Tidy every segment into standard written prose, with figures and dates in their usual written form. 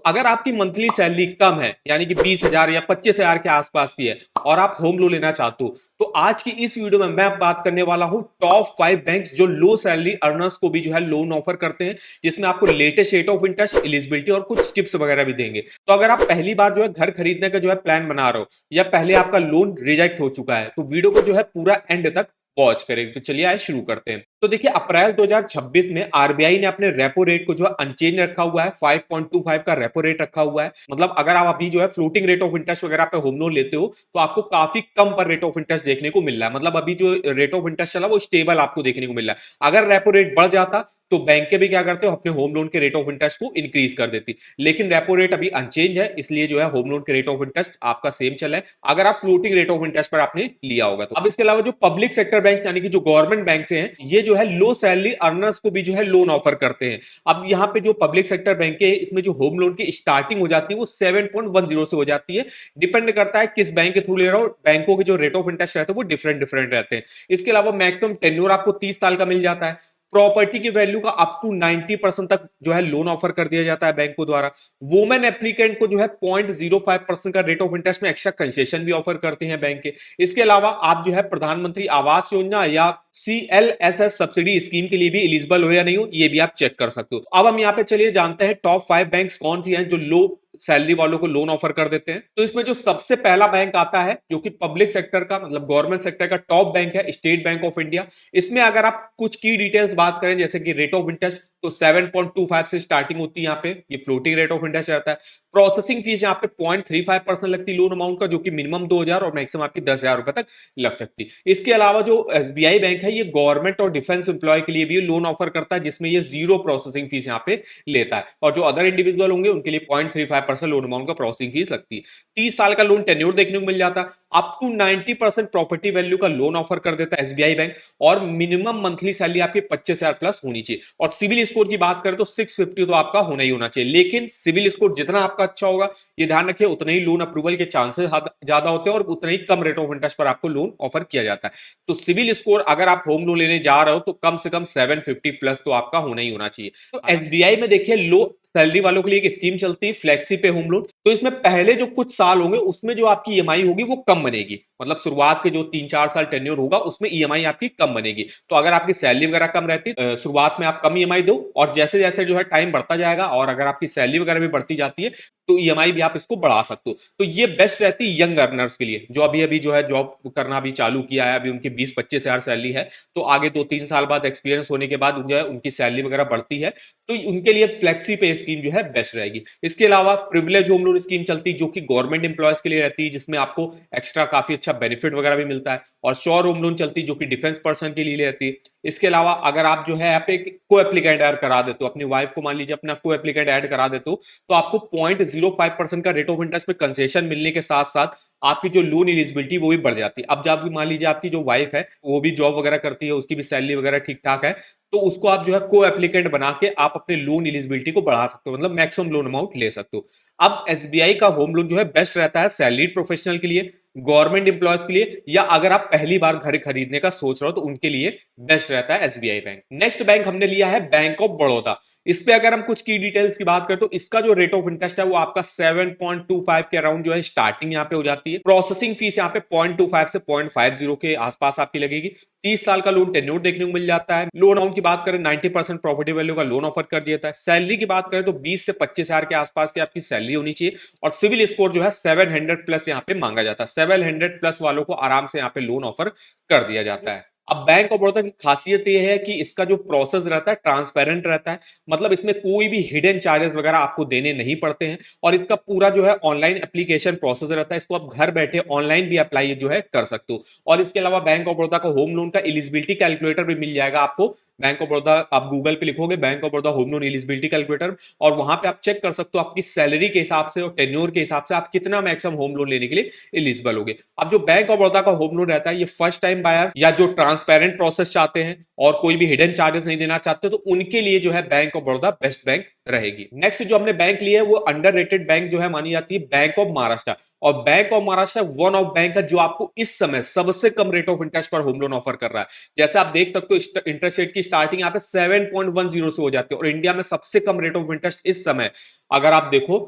अगर आपकी monthly salary कम है, यानी कि 20,000 या 25,000 के आसपास की है और आप होम लोन लेना चाहते हो, तो आज की इस वीडियो में मैं बात करने वाला हूं टॉप 5 बैंक्स जो लो सैलरी अर्नर्स को भी जो है लोन ऑफर करते हैं, जिसमें आपको latest rate of interest, eligibility और कुछ टिप्स वगैरह भी देंगे। तो अगर आप पहली बार जो है घर खरीदने का जो है प्लान बना रहे हो या पहले आपका लोन रिजेक्ट हो चुका है, तो वीडियो को जो है पूरा एंड तक वॉच करेंगे। तो चलिए आए शुरू करते हैं। तो देखिए, अप्रैल 2026 में आरबीआई ने अपने रेपो रेट को जो है अनचेंज रखा हुआ है, 5.25 का रेपो रेट रखा हुआ है। मतलब अगर आप अभी जो है फ्लोटिंग रेट ऑफ इंटरेस्ट वगैरह पे होम लोन लेते हो, तो आपको काफी कम पर रेट ऑफ इंटरेस्ट देखने को मिल रहा है। मतलब अभी जो रेट ऑफ इंटरेस्ट चला वो स्टेबल आपको देखने को मिल रहा है। अगर रेपो रेट बढ़ जाता तो बैंक भी क्या करते हो, अपने होम लोन के रेट ऑफ इंटरेस्ट को इंक्रीज कर देती। लेकिन रेपो रेट अभी अनचेंज है, इसलिए जो है होम लोन के रेट ऑफ इंटरेस्ट आपका सेम चला है, अगर आप फ्लोटिंग रेट ऑफ इंटरेस्ट पर आपने लिया होगा तो। अब इसके अलावा जो पब्लिक सेक्टर बैंक यानी कि जो गवर्नमेंट बैंक हैं, ये जो है लो सैलरी अर्नर्स को भी जो है लोन ऑफर करते हैं। अब यहाँ पे जो पब्लिक सेक्टर बैंक है, इसमें जो होम लोन की स्टार्टिंग हो जाती है वो 7.10 से हो जाती है। डिपेंड करता है किस बैंक के थ्रू ले रहा हो, बैंकों के जो रेट ऑफ इंटरेस्ट रहते हैं वो डिफरेंट डिफरेंट रहते हैं। इसके अलावा मैक्सिमम टेन्योर आपको 30 साल का मिल जाता है। प्रॉपर्टी की वैल्यू का अप टू 90% तक जो है लोन ऑफर कर दिया जाता है बैंकों द्वारा। वुमेन एप्लीकेंट को जो है 0.05% का रेट ऑफ इंटरेस्ट में एक्स्ट्रा कंसेशन भी ऑफर करते हैं बैंक के। इसके अलावा आप जो है प्रधानमंत्री आवास योजना या CLSS सब्सिडी स्कीम के लिए भी एलिजिबल हो या नहीं हो, ये भी आप चेक कर सकते हो। अब हम यहाँ पे चलिए जानते हैं टॉप 5 बैंक्स कौन सी हैं जो लो सैलरी वालों को लोन ऑफर कर देते हैं। तो इसमें जो सबसे पहला बैंक आता है, जो कि पब्लिक सेक्टर का मतलब गवर्नमेंट सेक्टर का टॉप बैंक है, स्टेट बैंक ऑफ इंडिया। इसमें अगर आप कुछ की डिटेल्स बात करें, जैसे कि रेट ऑफ इंटरेस्ट, तो 7.25 से स्टार्टिंग होती है। यहाँ पे ये फ्लोटिंग रेट ऑफ इंटरेस्ट रहता है। प्रोसेसिंग फीस यहाँ पे 0.35% लगती है लोन अमाउंट का, जो कि मिनिमम 2,000 और मैक्सिमम आपकी 10,000 रुपए तक लग सकती है। इसके अलावा जो एसबीआई बैंक है, ये गवर्नमेंट और डिफेंस एम्प्लॉय के लिए भी लोन ऑफर करता है, जिसमें ये 0 प्रोसेसिंग फीस यहाँ पे लेता है। और जो अदर इंडिविजुअल होंगे उनके लिए 0.35% लोन अमाउंट का प्रोसेसिंग फीस लगती है। 30 साल का लोन टेन्योर देखने को मिल जाता है। अप टू 90% प्रॉपर्टी वैल्यू का लोन ऑफर कर देता है एसबीआई बैंक। और मिनिमम मंथली सैलरी आपकी 25,000 प्लस होनी चाहिए। और सिविल स्कोर की बात करें तो 650 तो आपका होना ही होना चाहिए। लेकिन सिविल स्कोर जितना आपका अच्छा होगा, ये ध्यान रखिए, उतने ही लोन अप्रूवल के चांसेस ज्यादा होते हैं और उतने ही कम रेट ऑफ इंटरेस्ट पर आपको लोन ऑफर किया जाता है। तो सिविल स्कोर अगर आप होम लोन लेने जा रहे हो तो कम से कम 750 प्लस तो आपका होना ही होना चाहिए। तो एसबीआई में देखिए लो सैलरी वालों के लिए एक स्कीम चलती है, फ्लेक्सी पे होम लोन। तो इसमें पहले जो कुछ साल होंगे उसमें जो आपकी ईएमआई होगी वो कम बनेगी। मतलब शुरुआत के जो 3-4 साल टेन्योर होगा उसमें ईएमआई आपकी कम बनेगी। तो अगर आपकी सैलरी वगैरह कम रहती शुरुआत में आप कम ईएमआई दो, और जैसे जैसे जो है टाइम बढ़ता जाएगा और अगर आपकी सैलरी वगैरह भी बढ़ती जाती है तो ईएमआई भी आप इसको बढ़ा सकते हो। तो ये बेस्ट रहती है यंग अर्नर्स के लिए, जो अभी अभी जो है जॉब करना भी चालू किया है, अभी उनकी 20-25 हजार सैलरी है। तो आगे 2-3 साल बाद एक्सपीरियंस होने के बाद जो है उनकी सैलरी वगैरह बढ़ती है, तो उनके लिए फ्लेक्सी पे स्कीम जो है बेस्ट रहेगी। इसके अलावा प्रिविलेज होम लोन स्कीम चलती है, जो कि गवर्नमेंट एम्प्लॉयज के लिए रहती है, जिसमें आपको एक्स्ट्रा काफी अच्छा बेनिफिट वगैरह भी मिलता है। और श्योर होम लोन चलती है, जो कि डिफेंस पर्सन के लिए रहती है। इसके अलावा अगर आप जो है यहाँ पे को एप्लीकेंट ऐड करा देते हो, अपनी वाइफ को मान लीजिए अपना को एप्लीकेंट ऐड करा देते हो, तो आपको 0.05% का रेट ऑफ इंटरेस्ट में कंसेशन मिलने के साथ साथ आपकी जो लोन एलिजिबिलिटी वो भी बढ़ जाती है। अब जब मान लीजिए आपकी जो वाइफ है वो भी जॉब वगैरह करती है, उसकी भी सैलरी वगैरह ठीक ठाक है, तो उसको आप जो है को एप्लीकेंट बना के आप अपने लोन एलिजिबिलिटी को बढ़ा सकते हो, मतलब मैक्सिमम लोन अमाउंट ले सकते हो। अब एसबीआई का होम लोन जो है बेस्ट रहता है सैलरीड प्रोफेशनल के लिए, गवर्नमेंट एम्प्लॉयज के लिए, या अगर आप पहली बार घर खरीदने का सोच रहे हो तो उनके लिए बेस्ट रहता है एसबीआई बैंक। नेक्स्ट बैंक हमने लिया है बैंक ऑफ बड़ौदा। इस पे अगर हम कुछ की डिटेल्स की बात करें तो इसका जो रेट ऑफ इंटरेस्ट है वो आपका 7.25 के अराउंड जो है स्टार्टिंग यहाँ पे हो जाती है। प्रोसेसिंग फीस यहाँ पे 0.25 से 0.50 के आसपास आपकी लगेगी। 30 साल का लोन टेन्योर देखने को मिल जाता है। लोन अमाउंट की बात करें 90% प्रॉपर्टी वैल्यू का लोन ऑफर कर दिया जाता है। सैलरी की बात करें तो 20 से 25 हजार के आसपास की आपकी सैलरी होनी चाहिए। और सिविल स्कोर जो है 700 प्लस यहाँ पे मांगा जाता है। 700 प्लस वालों को आराम से यहाँ पे लोन ऑफर कर दिया जाता है। अब बैंक ऑफ बड़ौदा की खासियत यह है कि इसका जो प्रोसेस रहता है ट्रांसपेरेंट रहता है। मतलब इसमें कोई भी हिडन चार्जेस वगैरह आपको देने नहीं पड़ते हैं। और इसका पूरा जो है ऑनलाइन एप्लीकेशन प्रोसेस रहता है, इसको आप घर बैठे ऑनलाइन भी अप्लाई जो है कर सकते हो। और इसके अलावा बैंक ऑफ बड़ौदा का होम लोन का एलिजिबिलिटी कैलकुलेटर भी मिल जाएगा आपको। बैंक ऑफ बड़ौदा आप गूगल पे लिखोगे bank of Baroda home loan eligibility calculator, और वहां पे आप चेक कर सकते हो आपकी सैलरी के हिसाब से और टेन्योर के हिसाब से आप कितना मैक्सिमम होम लोन लेने के लिए एलिजिबल होगे। अब जो बैंक ऑफ बड़ौदा का होम लोन रहता है, ये फर्स्ट टाइम बायर्स या जो ट्रांसपेरेंट प्रोसेस चाहते हैं और कोई भी हिडन चार्जेस नहीं देना चाहते, तो उनके लिए जो है bank of Baroda best bank रहेगी। नेक्स्ट जो हमने बैंक लिया है वो अंडररेटेड बैंक जो है मानी जाती है बैंक ऑफ महाराष्ट्र। और Bank of Maharashtra one of bank है जो आपको इस समय सबसे कम रेट ऑफ इंटरेस्ट पर होम लोन ऑफर कर रहा है। जैसे आप देख सकते हो इंटरेस्ट रेट की स्टार्टिंग यहाँ पे 7.10 से हो जाती है और इंडिया में सबसे कम रेट ऑफ इंटरेस्ट इस समय अगर आप देखो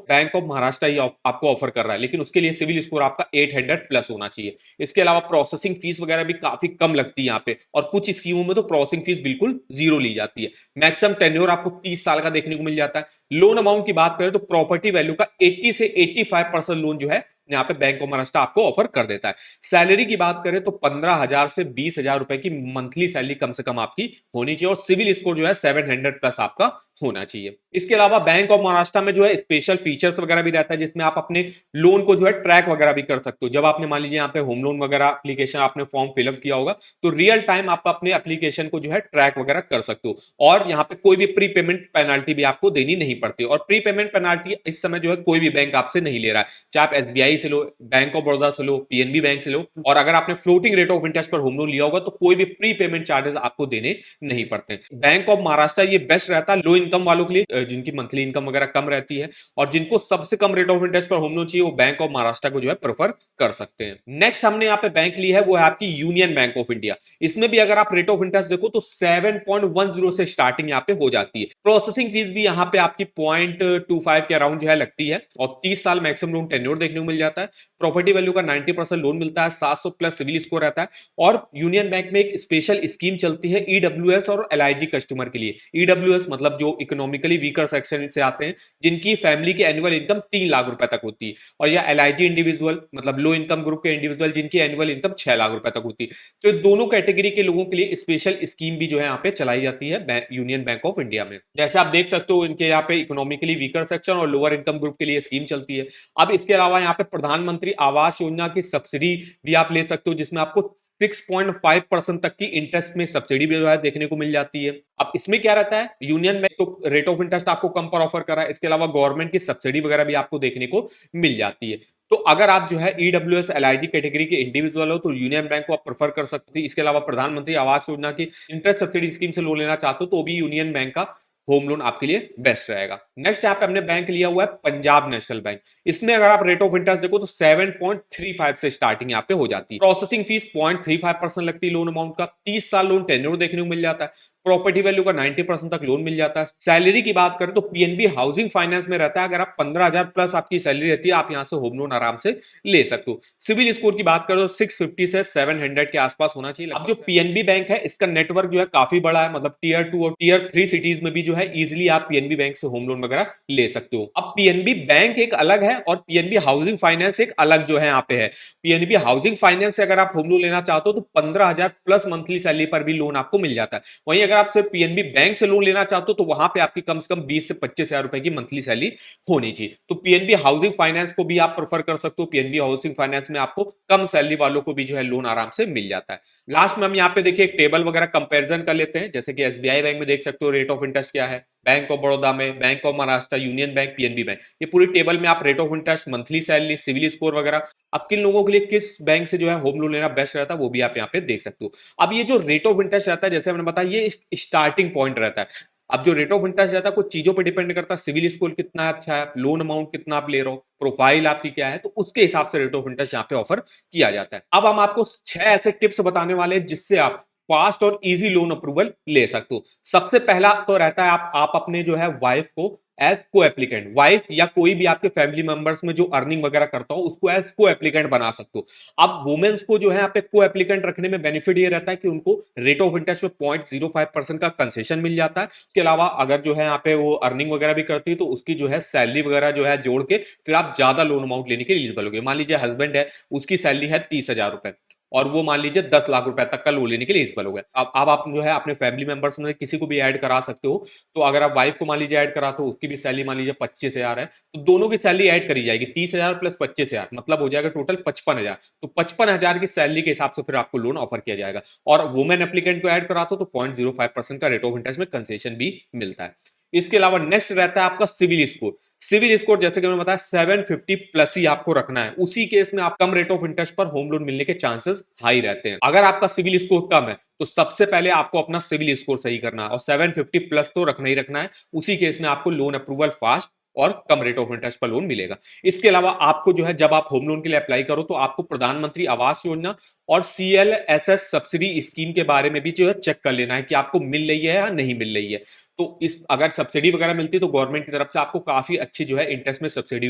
बैंक ऑफ महाराष्ट्र ही आपको ऑफर कर रहा है, लेकिन उसके लिए सिविल स्कोर आपका 800 प्लस होना चाहिए। इसके अलावा प्रोसेसिंग फीस वगैरह भी काफी कम लगती है यहाँ पे, और कुछ स्कीमों में तो प्रोसेसिंग फीस बिल्कुल जीरो ली जाती है। मैक्सिमम टेन्योर आपको 30 साल का देखने को मिल जाता है। लोन अमाउंट की बात करें तो प्रॉपर्टी वैल्यू का 80 से 85% लोन जो है यहाँ पे बैंक ऑफ महाराष्ट्र आपको ऑफर कर देता है। सैलरी की बात करें तो 15,000 से 20,000 रुपए की मंथली सैलरी कम से कम आपकी होनी चाहिए और सिविल स्कोर जो है 700 प्लस आपका होना चाहिए। इसके अलावा बैंक ऑफ महाराष्ट्र में जो है स्पेशल फीचर्स वगैरह भी रहता है जिसमें आप अपने लोन को जो है ट्रैक वगैरह भी कर सकते हो। जब आपने मान लीजिए यहाँ पे होम लोन वगैरह एप्लीकेशन आपने फॉर्म फिलअप किया होगा तो रियल टाइम आप अपने एप्लीकेशन को जो है ट्रैक वगैरह कर सकते हो, और यहाँ पे कोई भी प्री पेमेंट पेनाल्टी भी आपको देनी नहीं पड़ती। और प्री पेमेंट पेनाल्टी इस समय जो है कोई भी बैंक आपसे नहीं ले रहा है, चाहे आप एसबीआई से लो, बैंक ऑफ बड़ौदा से लो, पीएनबी बैंक से लो, और अगर आपने फ्लोटिंग रेट ऑफ इंटरेस्ट पर होम लोन लिया होगा तो कोई भी प्री पेमेंट चार्जेस आपको देने नहीं पड़ते। बैंक ऑफ महाराष्ट्र ये बेस्ट रहता है लो इनकम वालों के लिए जिनकी मंथली इनकम वगैरह कम रहती है, और जिनको सबसे कम रेट ऑफ इंटरेस्ट पर होम लोन चाहिए वो बैंक ऑफ महाराष्ट्र को जो है प्रेफर कर सकते हैं। नेक्स्ट हमने यहाँ पे बैंक ली है वो है आपकी यूनियन बैंक ऑफ इंडिया। इसमें भी अगर आप रेट ऑफ इंटरेस्ट देखो तो 7.10 से स्टार्टिंग यहाँ पे हो जाती है। प्रोसेसिंग फीस भी यहाँ पे आपकी 0.25 के अराउंड जो है लगती है, और 30 साल मैक्सिमम लोन टेन्योर देखने को मिल जाता है। प्रॉपर्टी वैल्यू का 90% लोन मिलता है, 700 प्लस सिविल स्कोर रहता है। और यूनियन बैंक में एक स्पेशल स्कीम चलती है ईडब्ल्यूएस और एलआईजी कस्टमर के लिए। ईडब्ल्यूएस मतलब जो इकोनॉमिकली वीकर सेक्शन से आते हैं जिनकी फैमिली की एनुअल इनकम 3 लाख रुपए तक होती है, और या एलआईजी इंडिविजुअल मतलब लो इनकम ग्रुप के इंडिविजुअल जिनकी एनुअल इनकम 6 लाख रुपए तक होती है। तो दोनों कैटेगरी के लोगों के लिए स्पेशल स्कीम भी जो है यहाँ पे चलाई जाती है यूनियन बैंक ऑफ इंडिया में। जैसे आप देख सकते हो इनके यहाँ पे इकोनॉमिकली वीकर सेक्शन और लोअर इनकम ग्रुप के लिए स्कीम चलती है। अब इसके अलावा यहाँ पे प्रधानमंत्री आवास योजना की सब्सिडी भी आप ले सकते हो जिसमें आपको 6.5% तक की इंटरेस्ट में सब्सिडी भी जो है देखने को मिल जाती है। अब इसमें क्या रहता है, यूनियन बैंक तो रेट ऑफ इंटरेस्ट आपको कम पर ऑफर कर रहा है, इसके अलावा गवर्नमेंट की सब्सिडी वगैरह भी आपको देखने को मिल जाती है। तो अगर आप जो है ईडब्ल्यूएस एलआईजी कैटेगरी के इंडिविजुअल हो तो यूनियन बैंक को आप प्रेफर कर सकते हैं। इसके अलावा प्रधानमंत्री आवास योजना की इंटरेस्ट सब्सिडी स्कीम से लोन लेना चाहते हो तो भी यूनियन बैंक का होम लोन आपके लिए बेस्ट रहेगा। नेक्स्ट यहाँ पे हमने बैंक लिया हुआ है पंजाब नेशनल बैंक। इसमें अगर आप रेट ऑफ इंटरेस्ट देखो तो 7.35 से स्टार्टिंग यहाँ पे हो जाती है। प्रोसेसिंग फीस 0.35% लगती है लोन अमाउंट का। 30 साल लोन टेन्योर देखने को मिल जाता है। प्रॉपर्टी वैल्यू का 90% तक लोन मिल जाता है। सैलरी की बात करें तो पीएनबी हाउसिंग फाइनेंस में रहता है। अगर आप 15,000 प्लस आपकी सैलरी रहती है आप यहाँ से होम लोन आराम से ले सकते हो। सिविल स्कोर की बात करें तो 650 से 700 के आसपास होना चाहिए। अब जो पीएनबी बैंक है इसका नेटवर्क जो है काफी बड़ा है, मतलब टीयर 2 और टीयर 3 सिटीज में भी जो है इजिली आप पीएनबी बैंक से होम लोन वगैरह ले सकते हो। अब पीएनबी बैंक एक अलग है और पीएनबी हाउसिंग फाइनेंस एक अलग जो है यहाँ पे है। पीएनबी हाउसिंग फाइनेंस से अगर आप होम लोन लेना चाहते हो तो 15,000 प्लस मंथली सैलरी पर भी लोन आपको मिल जाता है। वहीं अगर आप सिर्फ पीएनबी बैंक से लोन लेना चाहते हो तो वहां पे आपकी कम से कम 20 से 25,000 रुपए की मंथली सैलरी होनी चाहिए। तो पीएनबी हाउसिंग फाइनेंस को भी आप प्रेफर कर सकते हो। पीएनबी हाउसिंग फाइनेंस में आपको कम सैलरी वालों को भी जो है लोन आराम से मिल जाता है। लास्ट में हम यहाँ पे देखिए एक टेबल वगैरह कंपेरिजन कर लेते हैं। जैसे कि एसबीआई बैंक में देख सकते हो रेट ऑफ इंटरेस्ट क्या है, बैंक ऑफ बड़ौदा में, bank of Maharashtra, union bank, PNB bank, ये पूरी टेबल में आप rate of interest, monthly salary, CIBIL score वगैरह अब किन लोगों के लिए किस बैंक से जो है होम लोन लेना बेस्ट रहता है वो भी आप यहाँ पे देख सकते हो। अब ये जो रेट ऑफ इंटरेस्ट रहता है जैसे मैंने बताया ये स्टार्टिंग पॉइंट रहता है। अब जो रेट ऑफ इंटरेस्ट रहता है कुछ चीजों पर डिपेंड करता है, सिविल स्कोर कितना अच्छा है, लोन अमाउंट कितना आप ले रहे हो, प्रोफाइल आपकी क्या है, तो उसके हिसाब से रेट ऑफ इंटरेस्ट यहाँ पे ऑफर किया जाता है। अब हम आपको 6 ऐसे टिप्स बताने वाले हैं जिससे आप फास्ट और इजी लोन अप्रूवल ले सकते हो। सबसे पहला तो रहता है आप अपने जो है वाइफ को एज को एप्लीकेंट, वाइफ या कोई भी आपके फैमिली मेंबर्स में जो अर्निंग वगैरह करता हो उसको एज को एप्लीकेंट बना सकते हो। अब वुमेन्स को जो है यहाँ पे को एप्लीकेंट रखने में बेनिफिट ये रहता है कि उनको रेट ऑफ इंटरेस्ट में 0.05% का कंसेशन मिल जाता है। इसके अलावा अगर जो है यहाँ पे वो अर्निंग वगैरह भी करती है तो उसकी जो है सैलरी वगैरह जो है जोड़ के फिर आप ज्यादा लोन अमाउंट लेने के एलिजिबल होगे। मान लीजिए हस्बैंड है उसकी सैलरी है 30,000 रुपए और वो मान लीजिए 10 लाख रुपए तक का लोन लेने के लिए एलिजिबल हो गया। अब आप जो है अपने फैमिली मेंबर्स में किसी को भी ऐड करा सकते हो। तो अगर आप वाइफ को मान लीजिए ऐड करा तो उसकी भी सैलरी मान लीजिए 25,000 है तो दोनों की सैलरी ऐड करी जाएगी 30,000 प्लस 25,000 मतलब हो जाएगा टोटल 55,000। तो 55,000 की सैलरी के हिसाब से फिर आपको लोन ऑफर किया जाएगा। और वुमेन एप्लीकेंट को ऐड करा तो 0.05% का रेट ऑफ इंटरेस्ट में कंसेशन भी मिलता है। इसके अलावा नेक्स्ट रहता है आपका सिविल स्कोर। सिविल स्कोर जैसे कि मैंने बताया 750 प्लस ही आपको रखना है, उसी केस में आप कम रेट ऑफ इंटरेस्ट पर होम लोन मिलने के चांसेस हाई रहते हैं। अगर आपका सिविल स्कोर कम है तो सबसे पहले आपको अपना सिविल स्कोर सही करना है और 750 प्लस तो रखना ही रखना है, उसी केस में आपको लोन अप्रूवल फास्ट और कम रेट ऑफ इंटरेस्ट पर लोन मिलेगा। इसके अलावा आपको जो है जब आप होम लोन के लिए अप्लाई करो तो आपको प्रधानमंत्री आवास योजना और CLSS सब्सिडी स्कीम के बारे में भी जो है चेक कर लेना है कि आपको मिल रही है या नहीं मिल रही है। तो इस अगर सब्सिडी वगैरह मिलती है तो गवर्नमेंट की तरफ से आपको काफी अच्छी जो है इंटरेस्ट में सब्सिडी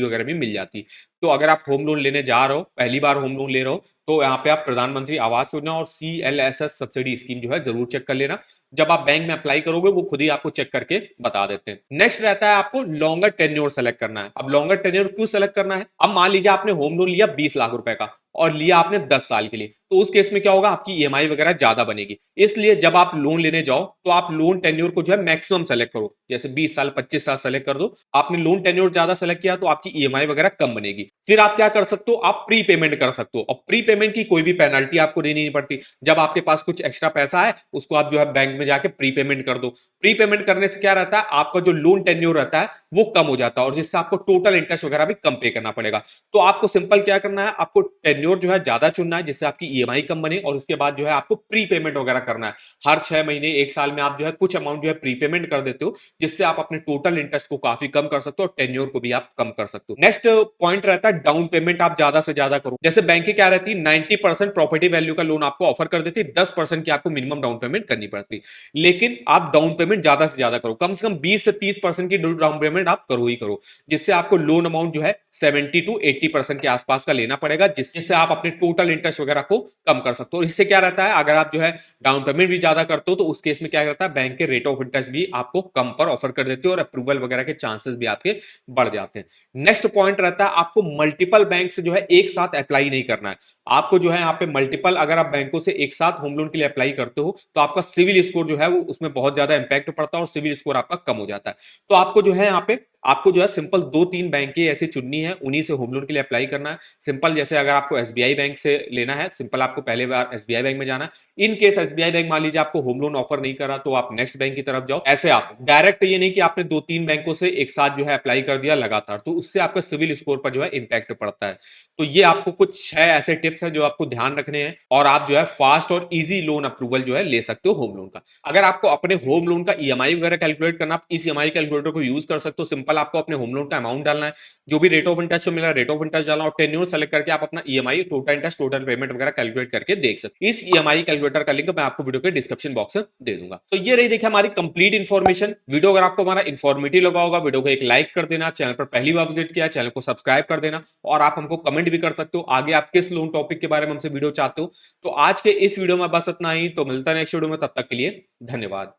वगैरह भी मिल जाती। तो अगर आप होम लोन लेने जा रहे हो, पहली बार होम लोन ले रहे हो, तो यहाँ पे आप प्रधानमंत्री आवास योजना और CLSS सब्सिडी स्कीम जो है जरूर चेक कर लेना। जब आप बैंक में अप्लाई करोगे वो खुद ही आपको चेक करके बता देते हैं। नेक्स्ट रहता है आपको लॉन्गर टेन्योर सेलेक्ट करना है। अब लॉन्गर टेन्योर क्यों सेलेक्ट करना है? अब मान लीजिए आपने होम लोन लिया 20 लाख रुपए का और लिया आपने 10 साल के लिए, तो उस केस में क्या होगा, आपकी EMI वगैरह ज्यादा बनेगी। इसलिए जब आप लोन लेने जाओ तो आप लोन टेन्योर को जो है मैक्सिमम सेलेक्ट करो, जैसे 20 साल 25 साल सेलेक्ट कर दो। आपने लोन टेन्योर ज्यादा सेलेक्ट किया तो आपकी EMI वगैरह कम बनेगी। फिर आप क्या कर सकते हो, आप प्री पेमेंट कर सकते हो और प्री पेमेंट की कोई भी पेनल्टी आपको देनी नहीं पड़ती। जब आपके पास कुछ एक्स्ट्रा पैसा है उसको आप जो है बैंक में जाके प्री पेमेंट कर दो। प्री पेमेंट करने से क्या रहता है, आपका जो लोन टेन्योर रहता है वो कम हो जाता है और जिससे आपको टोटल इंटरेस्ट वगैरह भी कम पे करना पड़ेगा। तो आपको सिंपल क्या करना है, आपको टेन्योर जो है ज्यादा चुनना है जिससे आपकी EMI कम बने, और उसके बाद जो है आपको प्री पेमेंट वगैरह करना है। हर 6 महीने 1 साल में आप जो है कुछ अमाउंट जो है प्री पेमेंट कर देते हो, जिससे आप अपने टोटल इंटरेस्ट को काफी कम कर सकते हो और टेन्योर को भी आप कम कर सकते हो। नेक्स्ट पॉइंट रहता है डाउन पेमेंट आप ज्यादा से ज्यादा करो। जैसे बैंक की क्या रहती है, 90% प्रॉपर्टी वैल्यू का लोन आपको ऑफर कर देती है, 10% की आपको मिनिमम डाउन पेमेंट करनी पड़ती, लेकिन आप डाउन पेमेंट ज्यादा से ज्यादा करो, कम से कम 20 से 30% की डाउन पेमेंट आप करो ही करो, जिससे आपको लोन अमाउंट जो है 70 to 80% के आसपास का लेना पड़ेगा, जिससे आप अपने टोटल इंटरेस्ट वगैरह को कम कर सकते हो। इससे क्या रहता है, अगर आप जो है डाउन पेमेंट भी ज्यादा करते हो तो उस केस में क्या करता है, बैंक के रेट ऑफ इंटरेस्ट भी आपको कम पर ऑफर कर देते हो और अप्रूवल वगैरह के चांसेस भी आपके बढ़ जाते हैं। नेक्स्ट पॉइंट रहता है आपको मल्टीपल बैंक से जो है एक साथ अप्लाई नहीं करना है। आपको जो है यहाँ पे मल्टीपल, अगर आप बैंकों से एक साथ होम लोन के लिए अप्लाई करते हो तो आपका सिविल स्कोर जो है वो उसमें बहुत ज्यादा इंपैक्ट पड़ता है और सिविल स्कोर आपका कम हो जाता है। तो आपको जो है यहाँ पे आपको जो है सिंपल 2-3 बैंक ऐसी चुननी है, उन्हीं से होम लोन के लिए अप्लाई करना है। सिंपल जैसे अगर आपको SBI बैंक से लेना है, सिंपल आपको पहले बार SBI बैंक में जाना है। इन केस SBI बैंक मान लीजिए आपको होम लोन ऑफर नहीं करा तो आप नेक्स्ट बैंक की तरफ जाओ। ऐसे आप डायरेक्ट ये नहीं कि आपने 2-3 बैंकों से एक साथ जो है अप्लाई कर दिया लगातार, तो उससे आपका सिविल स्कोर पर जो है इंपैक्ट पड़ता है। तो ये आपको कुछ 6 ऐसे टिप्स हैं जो आपको ध्यान रखने हैं और आप जो है फास्ट और इजी लोन अप्रूवल जो है ले सकते हो होम लोन का। अगर आपको अपने होम लोन का EMI वगैरह कैलकुलेट करना, आप इस EMI कैलकुलेटर को यूज कर सकते हो। सिंपल आपको अपने होम लोन का अमाउंट डालना है, जो भी रेट ऑफ इंटरेस्ट मिला रेट ऑफ इंटरेस्ट डालना और टेन्योर सेलेक्ट करके आप अपना EMI, total interest, total payment वगैरह कैलकुलेट करके देख सकते। इस EMI कैलकुलेटर का लिंक मैं आपको वीडियो के डिस्क्रिप्शन बॉक्स में दे दूंगा। तो ये रही देखिए हमारी कंप्लीट इन्फॉर्मेशन। वीडियो अगर आपको हमारा इन्फॉर्मेटिव लगा होगा, वीडियो को एक लाइक कर देना, चैनल पर पहली बार विजिट किया चैनल को सब्सक्राइब कर देना और आप हमको कमेंट भी कर सकते हो आगे आप किस लोन टॉपिक के बारे में हमसे वीडियो चाहते हो। तो आज के इस वीडियो में बस इतना ही, तो मिलता है नेक्स्ट वीडियो में, तब तक के लिए धन्यवाद।